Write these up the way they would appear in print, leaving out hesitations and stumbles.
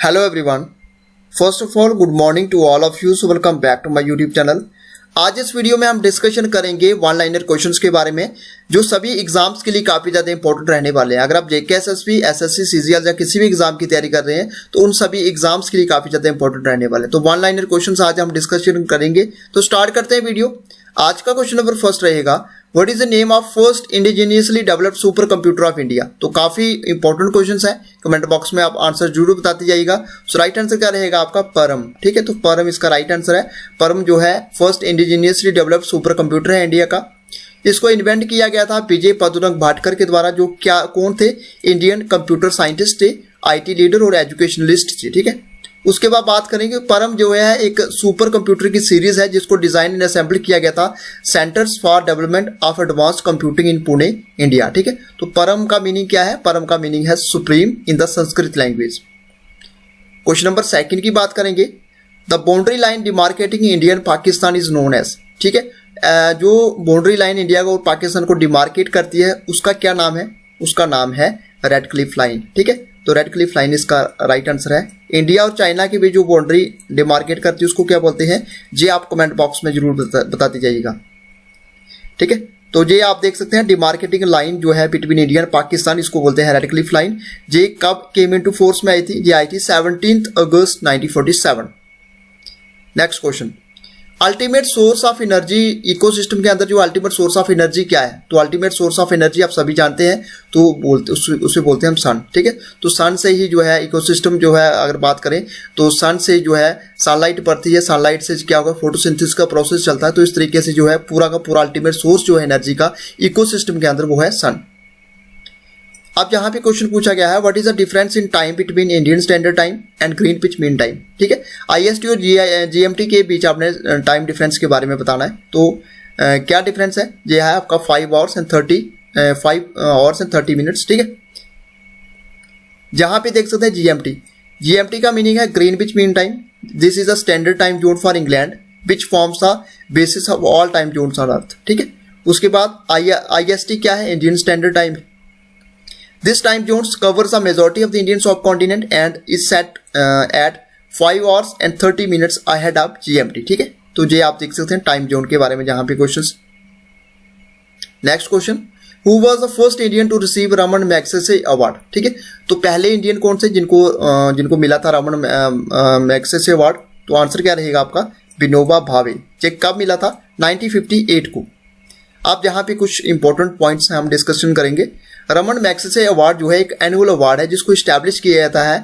Hello everyone, first of all good morning to all of you. So welcome back to my YouTube channel. आज इस video में हम discussion करेंगे one liner questions के बारे में जो सभी एग्जाम्स के लिए काफ़ी ज़्यादा इंपॉर्टेंट रहने वाले हैं। अगर आप जेके एसएसबी, एसएससी, सीजीएल या किसी भी एग्जाम की तैयारी कर रहे हैं तो उन सभी एग्जाम्स के लिए काफ़ी ज़्यादा इंपॉर्टेंट रहने वाले हैं। तो वन लाइनर क्वेश्चंस आज हम डिस्कशन करेंगे। तो स्टार्ट करते हैं वीडियो। आज का क्वेश्चन नंबर फर्स्ट रहेगा, what is the name of first indigenously developed super computer of India. तो काफी इंपॉर्टेंट क्वेश्चंस है, कमेंट बॉक्स में आप आंसर जरूर बताते जाइएगा। सो राइट आंसर क्या रहेगा आपका? परम। ठीक है, तो परम इसका राइट आंसर है। परम जो है first indigenously developed super computer है इंडिया का। इसको इन्वेंट किया गया था पीजे पदुरंग भाटकर के द्वारा, जो कौन थे? इंडियन कंप्यूटर साइंटिस्ट थे, आईटी लीडर और एजुकेशनलिस्ट थे। ठीक है, उसके बाद बात करेंगे परम जो है एक सुपर कंप्यूटर की सीरीज है जिसको डिजाइन एंड असेंबल किया गया था centres for development of advance computing in Pune India. ठीक है, तो परम का मीनिंग क्या है? परम का मीनिंग है supreme in the Sanskrit language. Question number second की बात करेंगे, the boundary line demarcating Indian Pakistan is known as. ठीक है, जो बाउंड्री लाइन इंडिया को और पाकिस्तान को डिमार्केट करती है उसका क्या नाम है? उसका नाम है रेड क्लिफ लाइन। ठीक है, तो रेड क्लिफ लाइन इसका राइट आंसर है। इंडिया और चाइना की भी जो बाउंड्री डिमार्केट करती है उसको क्या बोलते हैं? ये आप कमेंट बॉक्स में जरूर बताते जाइएगा। ठीक है, तो ये आप देख सकते हैं डिमार्केटिंग लाइन जो है बिटवीन इंडिया और पाकिस्तान, इसको बोलते हैं रेड क्लिफ लाइन। ये कब केम इनटू फोर्स में आई थी? ये आई थी 17 अगस्त 1947। Next question, ultimate source of energy ecosystem के अंदर जो अल्टीमेट सोर्स ऑफ एनर्जी क्या है? तो अल्टीमेट सोर्स ऑफ एनर्जी आप सभी जानते हैं, तो उसे बोलते हैं हम सन। ठीक है, तो सन से ही जो है इकोसिस्टम जो है, अगर बात करें तो सन से जो है सनलाइट पड़ती है, सनलाइट से क्या होगा? फोटोसिंथेसिस का प्रोसेस चलता है। तो इस तरीके से जो है पूरा का पूरा अल्टीमेट सोर्स जो है एनर्जी का इकोसिस्टम के अंदर वो है सन। अब यहाँ पे क्वेश्चन पूछा गया है, what is the difference in time between Indian standard time and green pitch mean time. ठीक है, आईएसटी और जीएमटी के बीच आपने टाइम डिफरेंस के बारे में बताना है। तो क्या डिफरेंस है? ये है आपका 5 आवर्स एंड 30 मिनट्स। ठीक है, जहाँ पे देख सकते हैं जीएमटी का मीनिंग है green pitch mean time. This is a standard time zone for England which forms the basis of all time zones on earth. ठीक है, उसके बाद आईएसटी क्या है? Indian standard time. This time zones covers a majority of the Indian subcontinent and is set at 5 hours and 30 minutes ahead of GMT. ठीक है, तो ये आप देख सकते हैं टाइम जोन के बारे में जहां पे questions. Next question, who was the first Indian to receive Raman Magsaysay award. ठीक है, तो पहले इंडियन कौन से जिनको मिला था रमन मैग्सेसे अवार्ड? तो आंसर क्या रहेगा आपका? विनोबा भावे। ये कब मिला था? 1958 को। आप यहाँ पे कुछ इंपॉर्टेंट पॉइंट्स हम डिस्कशन करेंगे। रमन मैग्सेसे अवार्ड जो है एक एनुअल अवार्ड है जिसको इस्टेब्लिश किया जाता है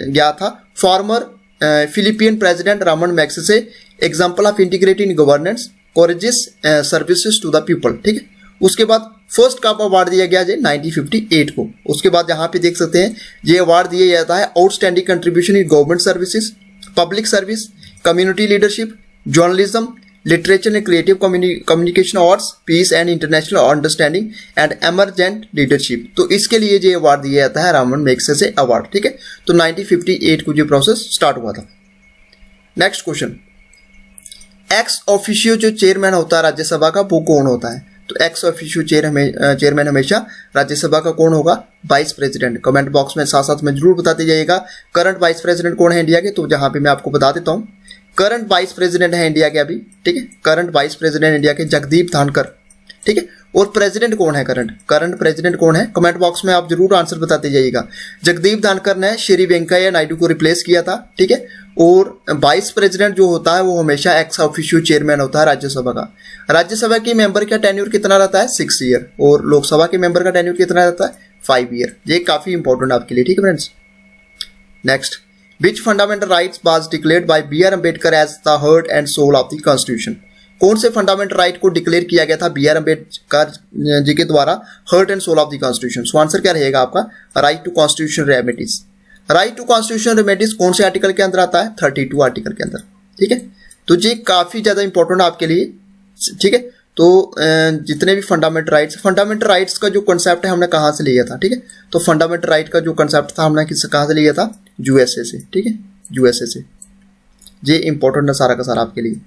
गया था former Philippine president Ramon Magsaysay, example of integrated governance, courageous services to the people. ठीक है, उसके बाद फर्स्ट कप अवार्ड दिया गया 1958 को। उसके बाद यहाँ पे देख सकते हैं ये अवार्ड दिया जाता है outstanding contribution in government services, public service, community leadership, journalism, literature and creative communication awards, piece and international understanding and emergent leadership. तो इसके लिए ये अवार्ड दिया जाता है रमन मैग्सेसे अवार्ड। ठीक है, तो 1958 को ये प्रोसेस स्टार्ट हुआ था। नेक्स्ट क्वेश्चन, एक्स ऑफिशियो जो चेयरमैन होता है राज्यसभा का वो कौन होता है? तो एक्स ऑफिशियो चेयरमैन हमेशा राज्यसभा का कौन होगा? Vice president. कमेंट बॉक्स में साथ साथ में जरूर बताते जाइएगा करंट वाइस प्रेसिडेंट कौन है इंडिया के। तो जहां पे मैं आपको बता देता हूं, करंट वाइस प्रेसिडेंट है इंडिया के अभी। ठीक है, करंट वाइस प्रेसिडेंट इंडिया के जगदीप धनखड़। ठीक है, और प्रेसिडेंट कौन है? करंट प्रेसिडेंट कौन है? कमेंट बॉक्स में आप जरूर आंसर बताते जाइएगा। जगदीप धनखड़ ने श्री वेंकैया नायडू को रिप्लेस किया था। ठीक है, और वाइस प्रेसिडेंट जो होता है वो हमेशा एक्स ऑफिशियो चेयरमैन होता है राज्यसभा का। राज्यसभा के मेंबर का टेन्योर कितना रहता है? 6 ईयर। और लोकसभा के मेंबर का टेन्योर कितना रहता है? 5 ईयर। ये काफी इंपॉर्टेंट आपके लिए। ठीक है friends, next, Which fundamental rights was declared by B.R. Ambedkar as the heart and soul of the Constitution? कौन से फंडामेंटल राइट को डिक्लेयर किया गया था बी आर अम्बेडकर जी के द्वारा hurt and soul of the constitution? So answer क्या रहेगा आपका? Right to constitution remedies. Right to constitution remedies कौन से आर्टिकल के अंदर आता है? 32 आर्टिकल के अंदर। ठीक है, तो ये काफी ज्यादा इंपॉर्टेंट आपके लिए। ठीक है, तो जितने भी फंडामेंटल राइट्स का जो कंसेप्ट है हमने कहाँ से लिया था? ठीक है, तो फंडामेंटल राइट का जो कंसेप्ट था हमने कहाँ से लिया था? यूएसए से। ठीक है, यूएसए से। ये इंपॉर्टेंट है सारा का सारा आपके लिए।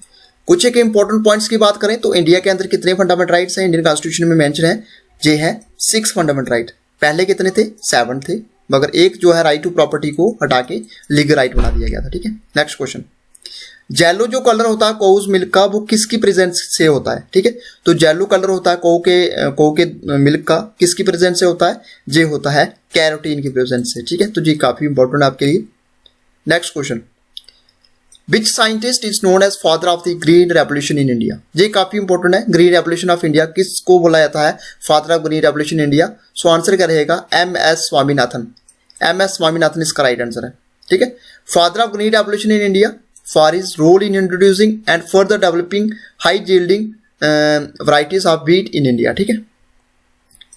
कुछ एक इंपॉर्टेंट पॉइंट्स की बात करें तो इंडिया के अंदर कितने फंडामेंटल राइट्स हैं? इंडियन कॉन्स्टिट्यूशन में मेंशन है, ये है 6 फंडामेंटल राइट। पहले कितने थे? 7 थे। मगर एक जो है राइट टू प्रॉपर्टी को हटा के लीगल राइट बना दिया गया था। ठीक है, नेक्स्ट क्वेश्चन, येलो जो कलर होता है काउज मिल्क का, वो किसकी प्रेजेंस से होता है? ठीक है, तो येलो कलर होता है काउ के मिल्क का, किसकी प्रेजेंस से होता है? ये होता है कैरोटीन की प्रेजेंस से। ठीक है, तो ये काफी इंपॉर्टेंट है आपके लिए। Next question, which scientist is known as father of the green revolution in India? ये काफी इंपॉर्टेंट है। ग्रीन रेवोल्यूशन ऑफ इंडिया किसको बोला जाता है father of green revolution India? So answer क्या रहेगा? एम.एस. स्वामीनाथन। एम.एस. स्वामीनाथन इसका राइट आंसर है। ठीक है, father of green revolution in India for his role in introducing and further developing high yielding varieties of wheat in India. ठीक है,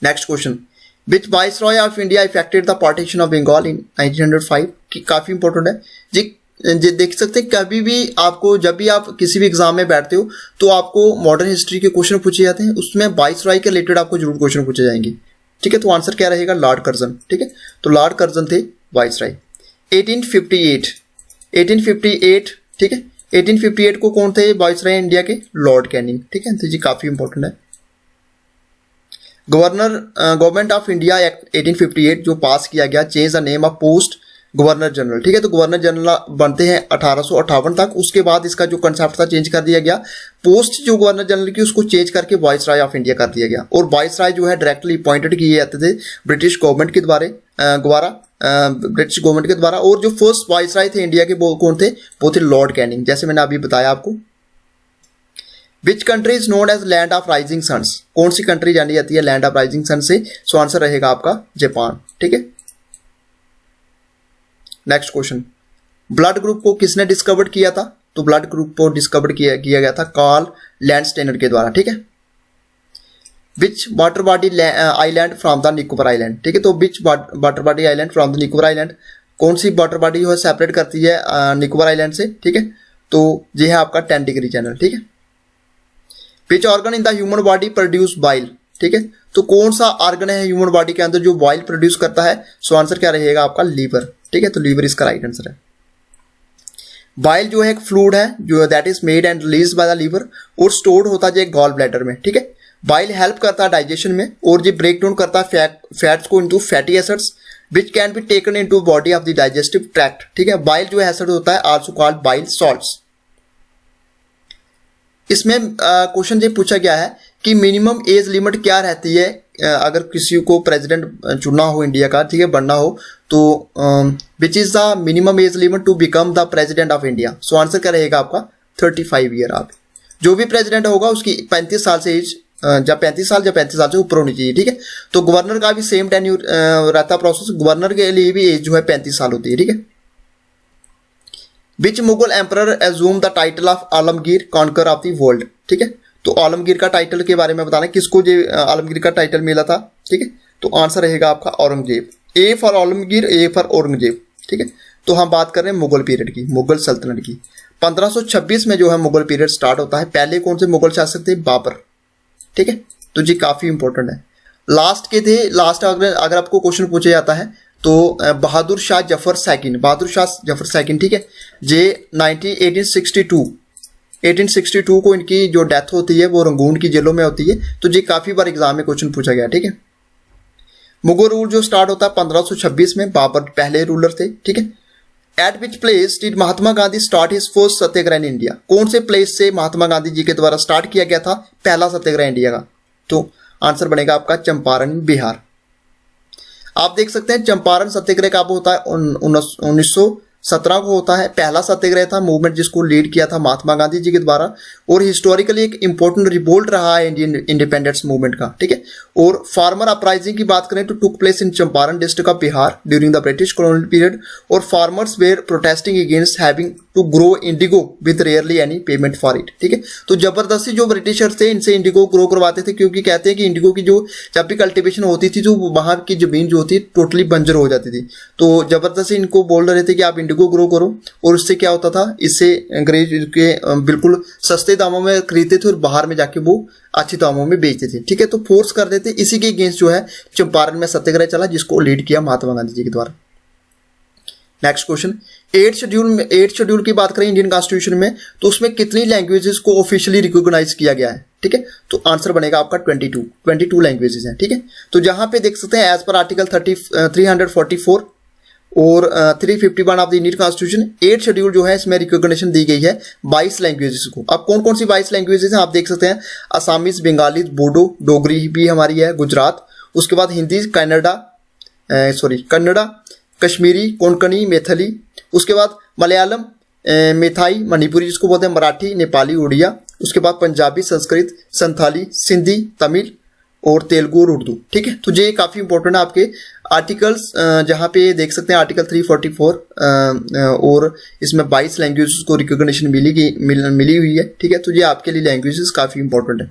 next question, which viceroy of India effected the partition of Bengal in 1905? की काफी important है जी। देख सकते हैं कभी भी आपको, जब भी आप किसी भी एग्जाम में बैठते हो तो आपको मॉडर्न हिस्ट्री के क्वेश्चन पूछे जाते हैं, उसमें वाइसरॉय के रिलेटेड आपको जरूर क्वेश्चन पूछे जाएंगे। ठीक है, तो आंसर क्या रहेगा? Lord Curzon. ठीक है, तो लॉर्ड कर्जन थे वाइसरॉय। 1858, ठीक है, 1858 को कौन थे वाइसरॉय इंडिया के? Lord Canning. ठीक है, तो जी काफी इंपॉर्टेंट है। गवर्नमेंट ऑफ इंडिया एक्ट 1858 जो पास किया गया, change the name of post governor general. ठीक है, तो गवर्नर जनरल बनते हैं 1858 तक। उसके बाद इसका जो कंसेप्ट था चेंज कर दिया गया, पोस्ट जो गवर्नर जनरल की उसको चेंज करके वाइसरॉय ऑफ इंडिया कर दिया गया। और वाइसरॉय जो है डायरेक्टली अपॉइंटेड किए जाते थे ब्रिटिश गवर्नमेंट के द्वारा। और जो फर्स्ट वाइसरॉय थे इंडिया के वो कौन थे? वो थे लॉर्ड कैनिंग, जैसे मैंने अभी बताया आपको। Which country is known as land of rising sons? कौन सी कंट्री जानी जाती है लैंड ऑफ राइजिंग सन से? सो आंसर रहेगा आपका जापान। ठीक है, नेक्स्ट क्वेश्चन, ब्लड ग्रुप को किसने डिस्कवर्ड किया था? तो ब्लड ग्रुप को डिस्कवर्ड किया गया था कार्ल लैंडस्टेनर के द्वारा। ठीक है, which water body island from the Nicobar island? ठीक है, तो which water body island from the Nicobar island, कौन सी वाटर बॉडी जो है सेपरेट करती है निकोबार आइलैंड से? ठीक है, तो ये है आपका 10 डिग्री चैनल। ठीक है, which organ in the human body produce bile? ठीक है, तो कौन सा ऑर्गन है ह्यूमन बॉडी के अंदर जो बाइल प्रोड्यूस करता है? सो आंसर क्या रहेगा आपका? लीवर। ठीक है, तो लीवर इसका राइट आंसर है। बाइल जो है एक फ्लूइड है जो that is made and release by the liver और स्टोर्ड होता है गॉल ब्लैडर में। ठीक है, बाइल हेल्प करता है डाइजेशन में और ये ब्रेक डाउन करता है फैट्स को into fatty acids which can be taken into body of the digestive tract. ठीक है, बाइल जो एसिड होता है आल्सो कॉल्ड बाइल सॉल्ट्स। इसमें क्वेश्चन ये पूछा गया है कि मिनिमम एज लिमिट क्या रहती है अगर किसी को प्रेसिडेंट चुनना हो इंडिया का, ठीक है, बनना हो, तो which is the minimum age limit to become the president of India? So answer क्या रहेगा आपका? 35 ईयर। आप जो भी प्रेसिडेंट होगा उसकी 35 साल से एज, जब 35 साल से ऊपर होनी चाहिए। ठीक है, तो गवर्नर का भी सेम टेन्यूर रहता प्रोसेस, गवर्नर के लिए भी एज जो है 35 साल होती है। ठीक है, which Mughal emperor assume the title of Alamgir conqueror of the world? ठीक है, तो आलमगीर का टाइटल के बारे में बताना, किसको जो आलमगीर का टाइटल मिला था? ठीक है, तो आंसर रहेगा आपका Aurangzeb. A for Alamgir, A for Aurangzeb. ठीक है, तो हम बात कर रहे हैं मुगल पीरियड की, मुगल सल्तनत की। 1526 में जो है मुगल पीरियड स्टार्ट होता है। पहले कौन से मुगल शासक थे? बाबर। ठीक है, तो जी काफी इंपॉर्टेंट है। लास्ट के थे, लास्ट अगर आपको क्वेश्चन पूछा जाता है तो बहादुर शाह जफर सेकंड। ठीक है, जे 1862 को इनकी जो डेथ होती है वो रंगून की जेलों में होती है। तो ये काफी बार एग्जाम में क्वेश्चन पूछा गया। ठीक है, मुगल रूल जो स्टार्ट होता है 1526 में, बाबर पहले रूलर थे। ठीक है, eight which place did Mahatma Gandhi start his first Satyagraha in India? कौन से प्लेस से महात्मा गांधी जी के द्वारा स्टार्ट किया गया था पहला सत्याग्रह इंडिया का? तो आंसर बनेगा आपका चंपारण, बिहार। आप देख सकते हैं चंपारण सत्याग्रह कब होता है? 1917 को होता है। पहला सत्याग्रह था मूवमेंट जिसको लीड किया था महात्मा गांधी जी के द्वारा और हिस्टोरिकली एक इंपॉर्टेंट रिवोल्ट रहा है इंडियन इंडिपेंडेंस मूवमेंट का। ठीक है, और फार्मर अपराइजिंग की बात करें तो took place in Champaran district of Bihar during the British colonial period और farmers were protesting against having to grow indigo with rarely any payment for it. ठीक है, तो जबरदस्ती जो ब्रिटिशर्स थे इनसे इंडिगो ग्रो करवाते थे क्योंकि कहते हैं कि इंडिगो की जो जब भी कल्टिवेशन होती थी तो वहां की जमीन जो होती टोटली बंजर हो जाती थी। तो जबरदस्ती इनको बोल रहे थे कि आप इंडिगो ग्रो करो और उससे क्या होता था, इससे अंग्रेज के बिल्कुल सस्ते दामों में खरीदते थे और बाहर में जाके वो अच्छी दामों में बेचते थे। ठीक है, तो फोर्स कर देते। इसी के अगेंस्ट जो है चंपारण में सत्याग्रह चला जिसको लीड किया महात्मा गांधी जी के द्वारा। नेक्स्ट क्वेश्चन, 8th शेड्यूल की बात करें इंडियन कॉन्स्टिट्यूशन में, तो उसमें कितनी लैंग्वेजेस को ऑफिशियली रिकॉग्नाइज किया गया है? ठीक है, तो आंसर बनेगा आपका 22 लैंग्वेजेस हैं। ठीक है, तो जहां पे देख सकते हैं एज पर आर्टिकल 344 और 351 of the Indian constitution 8th schedule जो है इसमें रिकॉग्निशन दी गई है 22 लैंग्वेजेस को। अब कौन कौन सी 22 लैंग्वेजेस हैं आप देख सकते हैं, असामीज, बंगाली, बोडो, डोगरी भी हमारी है, गुजरात, उसके बाद हिंदी, कन्नड़ा, कश्मीरी, कोंकणी, मैथिली, उसके बाद मलयालम, मेथाई, मणिपुरी जिसको बोलते हैं, मराठी, नेपाली, उड़िया, उसके बाद पंजाबी, संस्कृत, संथाली, सिंधी, तमिल और तेलुगु और उर्दू। ठीक है, तो ये काफ़ी इंपॉर्टेंट है आपके आर्टिकल्स, जहाँ पे देख सकते हैं आर्टिकल 344 और इसमें 22 लैंग्वेजेस को रिकॉग्निशन मिली हुई है। ठीक है, तो ये आपके लिए लैंग्वेजेस काफ़ी इंपॉर्टेंट है।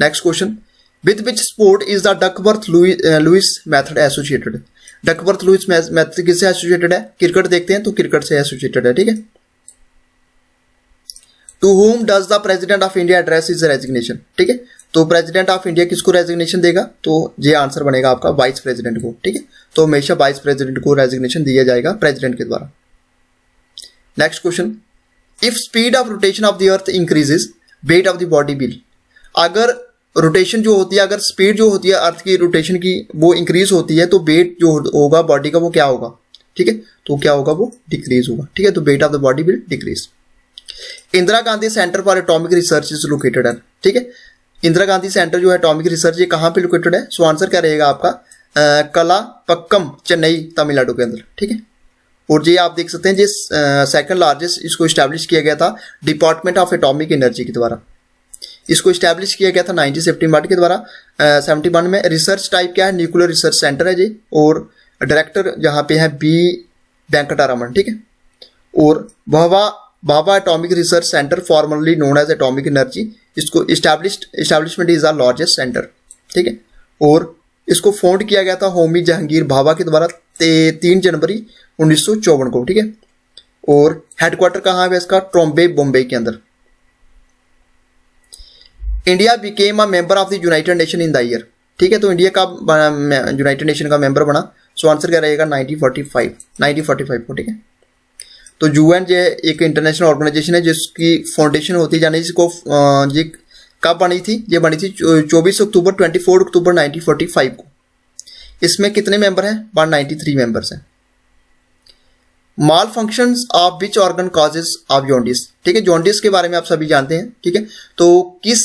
Next question, with which sport is the Duckworth Louis method associated? Duckworth Louis method किससे एसोसिएटेड है? क्रिकेट देखते हैं तो क्रिकेट से एसोसिएटेड है। ठीक है, to home does the president of India address is resignation? ठीक है, तो प्रेसिडेंट ऑफ इंडिया किसको रेजिग्नेशन देगा? तो ये आंसर बनेगा आपका वाइस प्रेसिडेंट को। ठीक है, तो हमेशा वाइस प्रेसिडेंट को रेजिग्नेशन दिया जाएगा प्रेसिडेंट के द्वारा। Next question, if speed of rotation of the earth increases weight of the body will? अगर रोटेशन जो होती है, अगर स्पीड जो होती है अर्थ की रोटेशन की वो इंक्रीज होती है, तो वेट जो होगा बॉडी का वो क्या होगा? ठीक है, तो क्या होगा? वो डिक्रीज होगा। ठीक है, तो weight of the body will decrease. Indira Gandhi centre for atomic research is located at? ठीक है, इंदिरा गांधी सेंटर जो है एटॉमिक रिसर्च ये कहाँ पे लोकेटेड है? सो आंसर क्या रहेगा आपका? कलापक्कम, चेन्नई, तमिलनाडु के अंदर। ठीक है, और ये आप देख सकते हैं जिस सेकंड लार्जेस्ट इसको स्टैब्लिश किया गया था डिपार्टमेंट ऑफ एटॉमिक एनर्जी के द्वारा। इसको स्टैब्लिश किया गया था 1971 के द्वारा 71 में। रिसर्च टाइप क्या है? न्यूक्लियर रिसर्च सेंटर है जी, और डायरेक्टर जहाँ पे है बी वेंकटरामन। ठीक है, और Bhabha atomic research centre formerly known as atomic energy, इसको establishment is the largest centre. ठीक है, और इसको फाउंड किया गया था होमी जहांगीर भाभा के द्वारा 3 जनवरी 1954 को। ठीक है, और हेडक्वार्टर कहाँ है इसका? ट्रॉम्बे, बॉम्बे के अंदर। India became a member of the United nation in the year? ठीक है, तो इंडिया का यूनाइटेड नेशन का मेंबर बना। सो आंसर क्या रहेगा? 1945 को। ठीक है, तो यूएन जो एक इंटरनेशनल ऑर्गेनाइजेशन है जिसकी फाउंडेशन होती है, यानी जिसको ये कब बनी थी? ये बनी थी 24 अक्टूबर 1945 को। इसमें कितने मेंबर हैं? 193 मेंबर्स हैं। Malfunctions of which organ causes of jaundice? ठीक है, जॉन्डिस के बारे में आप सभी जानते हैं। ठीक है, तो किस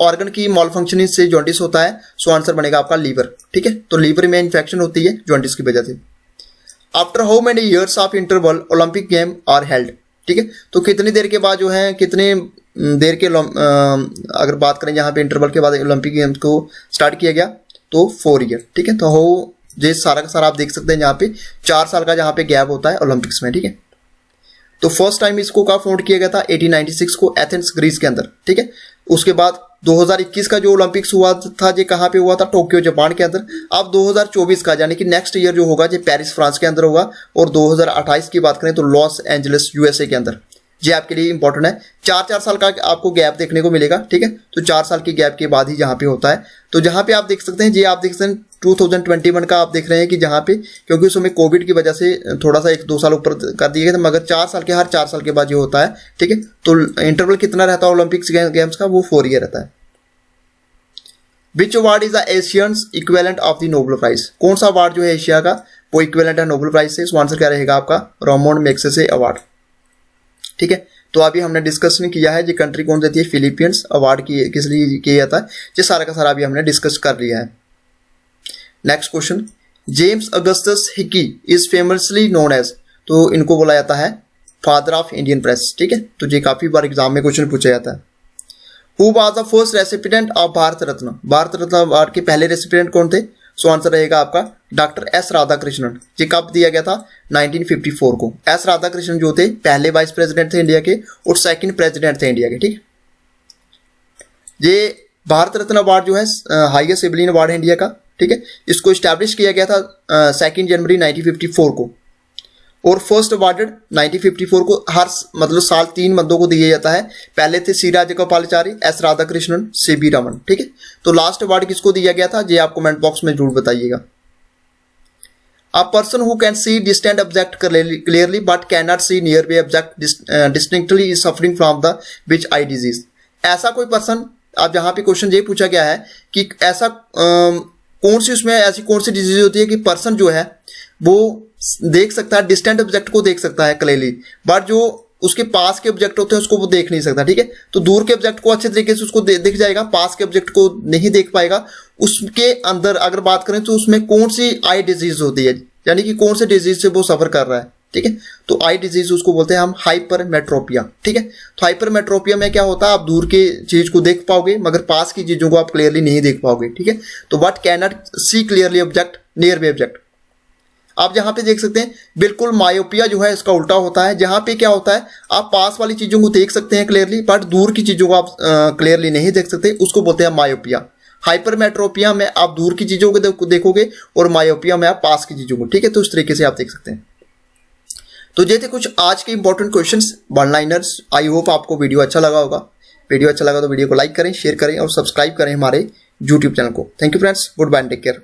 ऑर्गन की माल फंक्शनिंग से जॉन्डिस होता है? सो आंसर बनेगा आपका लीवर। ठीक है, तो लीवर में इन्फेक्शन होती है जॉन्डिस की वजह से। After how many years of interval Olympic game are held? ठीक है, तो कितनी देर के बाद जो है, कितने देर के अगर बात करें यहाँ पे इंटरवल के बाद ओलंपिक गेम्स को स्टार्ट किया गया, तो 4 ईयर। ठीक है, तो हो ये सारा का सारा आप देख सकते हैं यहाँ पे 4 साल का जहाँ पे गैप होता है ओलंपिक्स में। ठीक है, तो फर्स्ट टाइम इसको कब फाउंड किया गया था? 1896 को एथेंस, ग्रीस के अंदर। ठीक है, उसके बाद 2021 का जो ओलंपिक्स हुआ था ये कहाँ पे हुआ था? टोक्यो, जापान के अंदर। अब 2024 का यानी कि नेक्स्ट ईयर जो होगा ये पेरिस, फ्रांस के अंदर होगा, और 2028 की बात करें तो लॉस एंजलिस, यूएसए के अंदर। ये आपके लिए इंपॉर्टेंट है। 4 साल का आपको गैप देखने को मिलेगा। ठीक है, तो 4 साल के गैप के बाद ही जहाँ पे होता है। तो जहाँ पे आप देख सकते हैं, ये आप देख सकते हैं 2021 का आप देख रहे हैं कि जहाँ पे, क्योंकि उस समय कोविड की वजह से थोड़ा सा 1-2 साल ऊपर कर दिए गए थे, मगर 4 साल के हर 4 साल के बाद ये होता है। ठीक है, तो इंटरवल कितना रहता है ओलंपिक्स गेम्स का? वो 4 ईयर रहता है। Which award is the Asians equivalent of the Nobel prize? कौन सा अवार्ड जो है एशिया का वो इक्विवेलेंट है नोबेल प्राइज से? सो आंसर क्या रहेगा आपका? रामोन मैग्सेसे अवार्ड। ठीक है, तो अभी हमने डिस्कशन किया है ये कंट्री कौन सी थी? फिलीपींस। अवार्ड की किस लिए किया जाता है ये सारा का सारा अभी हमने डिस्कस कर लिया है। Next question, James Augustus Hicky is famously known as? तो इनको बोला जाता है फादर ऑफ इंडियन प्रेस। ठीक है, तो ये काफी बार एग्जाम में क्वेश्चन पूछा जाता है। Who was the first recipient of Bharat Ratna? Bharat Ratna award के पहले रेसिपिडेंट कौन थे? सो आंसर रहेगा आपका डॉक्टर एस राधाकृष्णन। ये कब दिया गया था? 1954 को। एस राधाकृष्णन जो थे पहले वाइस प्रेसिडेंट थे इंडिया के और सेकंड प्रेसिडेंट थे इंडिया के। ठीक है, ये भारत रत्न अवार्ड जो है हाईएस्ट सिविलियन अवार्ड है इंडिया का। ठीक है, इसको स्टैब्लिश किया गया था 2 जनवरी 1954 को, और फर्स्ट अवार्डेड 1954 को हर मतलब साल 3 बंदों को दिया जाता है। पहले थे सी राजगोपालाचारी, एस राधाकृष्णन, सीबी रमन। ठीक है, तो लास्ट अवार्ड किसको दिया गया था ये आप कमेंट बॉक्स में जरूर बताइएगा। A person who can see distant object clearly but can not C near by object distinctly is suffering from the which eye disease. ऐसा कोई पर्सन, अब यहाँ पे क्वेश्चन ये पूछा गया है कि ऐसा कौन सी उसमें ऐसी कौन सी डिजीज होती है कि पर्सन जो है वो देख सकता है, डिस्टेंट ऑब्जेक्ट को देख सकता है क्लियरली, बट जो उसके पास के ऑब्जेक्ट होते हैं उसको वो देख नहीं सकता। ठीक है, तो दूर के ऑब्जेक्ट को अच्छे तरीके से उसको दिख जाएगा, पास के ऑब्जेक्ट को नहीं देख पाएगा। उसके अंदर अगर बात करें तो उसमें कौन सी आई डिजीज होती है, यानी कि कौन से डिजीज से वो सफर कर रहा है। ठीक है, तो आई डिजीज उसको बोलते हैं हम हाइपरमेट्रोपिया। ठीक है, तो हाइपरमेट्रोपिया में क्या होता है, आप दूर के चीज को देख पाओगे मगर पास की चीजों को आप क्लियरली नहीं देख पाओगे। ठीक है, तो but can not see clearly object near by object. आप यहाँ पे देख सकते हैं बिल्कुल मायोपिया जो है इसका उल्टा होता है, जहाँ पे क्या होता है आप पास वाली चीजों को देख सकते हैं क्लियरली बट दूर की चीजों को आप क्लियरली नहीं देख सकते, उसको बोलते हैं मायोपिया। हाइपरमेट्रोपिया में आप दूर की चीजों को देखोगे और मायोपिया में आप पास की चीजों को। ठीक है, तो इस तरीके से आप देख सकते हैं। तो ये थे कुछ आज के important questions, one liners. I hope आपको वीडियो अच्छा लगा होगा। वीडियो अच्छा लगा तो वीडियो को लाइक करें, शेयर करें और सब्सक्राइब करें हमारे यूट्यूब चैनल को। Thank you friends, good bye, take care.